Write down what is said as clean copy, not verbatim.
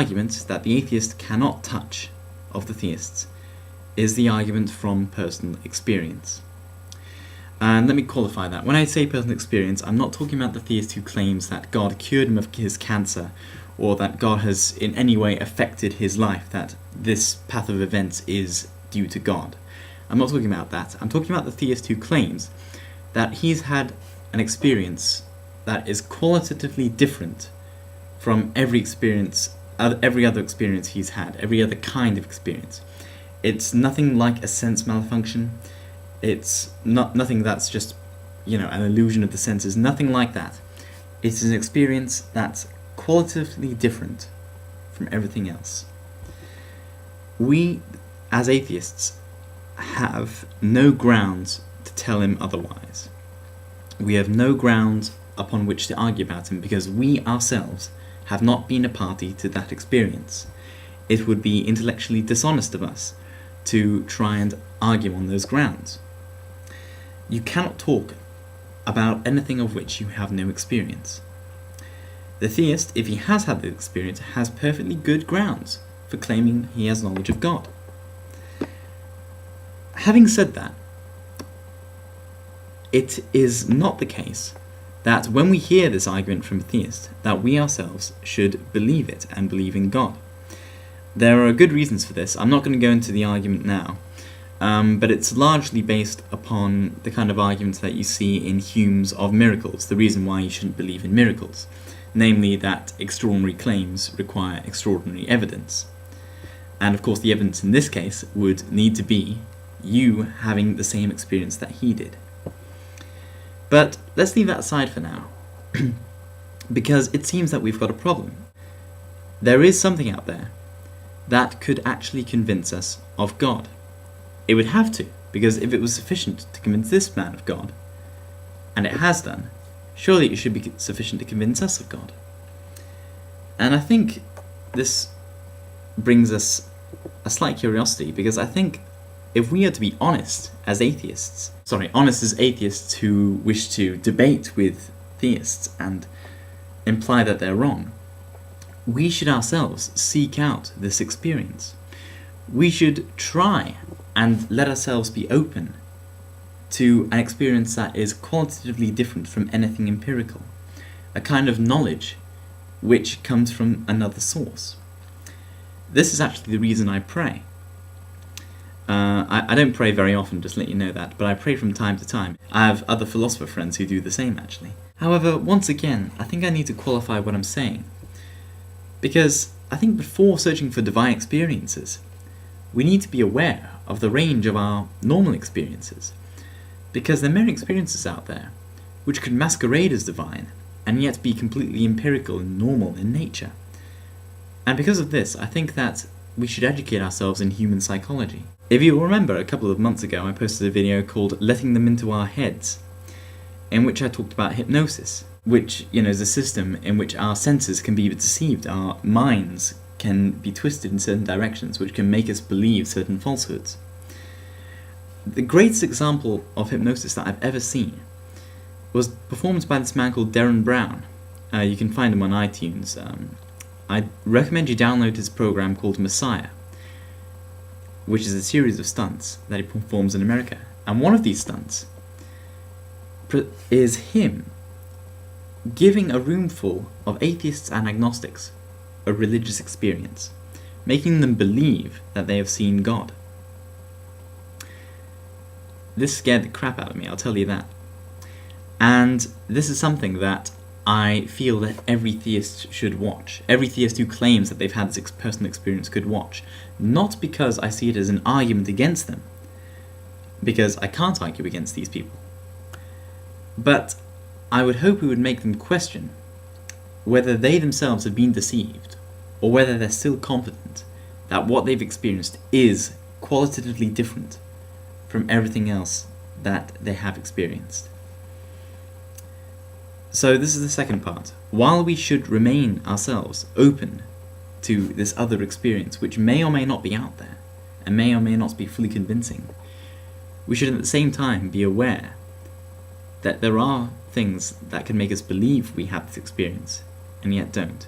argument that the atheist cannot touch of the theists is the argument from personal experience. And let me qualify that. When I say personal experience, I'm not talking about the theist who claims that God cured him of his cancer, or that God has in any way affected his life, that this path of events is due to God. I'm not talking about that. I'm talking about the theist who claims that he's had an experience that is qualitatively different from every other experience he's had, every other kind of experience. It's nothing like a sense malfunction. It's nothing that's just, an illusion of the senses, nothing like that. It's an experience that's qualitatively different from everything else. We, as atheists, have no grounds to tell him otherwise. We have no grounds upon which to argue about him, because we ourselves have not been a party to that experience. It would be intellectually dishonest of us to try and argue on those grounds. You cannot talk about anything of which you have no experience. The theist, if he has had the experience, has perfectly good grounds for claiming he has knowledge of God. Having said that, it is not the case that when we hear this argument from a theist, that we ourselves should believe it and believe in God. There are good reasons for this. I'm not going to go into the argument now, but it's largely based upon the kind of arguments that you see in Hume's of miracles, the reason why you shouldn't believe in miracles, namely that extraordinary claims require extraordinary evidence. And of course the evidence in this case would need to be you having the same experience that he did. But let's leave that aside for now, because it seems that we've got a problem. There is something out there that could actually convince us of God. It would have to, because if it was sufficient to convince this man of God, and it has done, surely it should be sufficient to convince us of God. And I think this brings us a slight curiosity, because I think if we are to be honest as atheists who wish to debate with theists and imply that they're wrong, we should ourselves seek out this experience. We should try and let ourselves be open to an experience that is qualitatively different from anything empirical, a kind of knowledge which comes from another source. This is actually the reason I pray. I don't pray very often, just to let you know that, but I pray from time to time. I have other philosopher friends who do the same, actually. However, once again, I think I need to qualify what I'm saying, because I think before searching for divine experiences, we need to be aware of the range of our normal experiences, because there are many experiences out there which could masquerade as divine and yet be completely empirical and normal in nature. And because of this, I think that we should educate ourselves in human psychology. If you will remember, a couple of months ago I posted a video called Letting Them Into Our Heads, in which I talked about hypnosis, which is a system in which our senses can be deceived, our minds can be twisted in certain directions, which can make us believe certain falsehoods. The greatest example of hypnosis that I've ever seen was performed by this man called Darren Brown. You can find him on iTunes. I recommend you download his program called Messiah, which is a series of stunts that he performs in America. And one of these stunts is him giving a room full of atheists and agnostics a religious experience, making them believe that they have seen God. This scared the crap out of me, I'll tell you that. And this is something that I feel that every theist should watch. Every theist who claims that they've had this personal experience could watch. Not because I see it as an argument against them, because I can't argue against these people. But I would hope we would make them question whether they themselves have been deceived, or whether they're still confident that what they've experienced is qualitatively different from everything else that they have experienced. So this is the second part. While we should remain ourselves open to this other experience, which may or may not be out there, and may or may not be fully convincing, we should at the same time be aware that there are things that can make us believe we have this experience, and yet don't.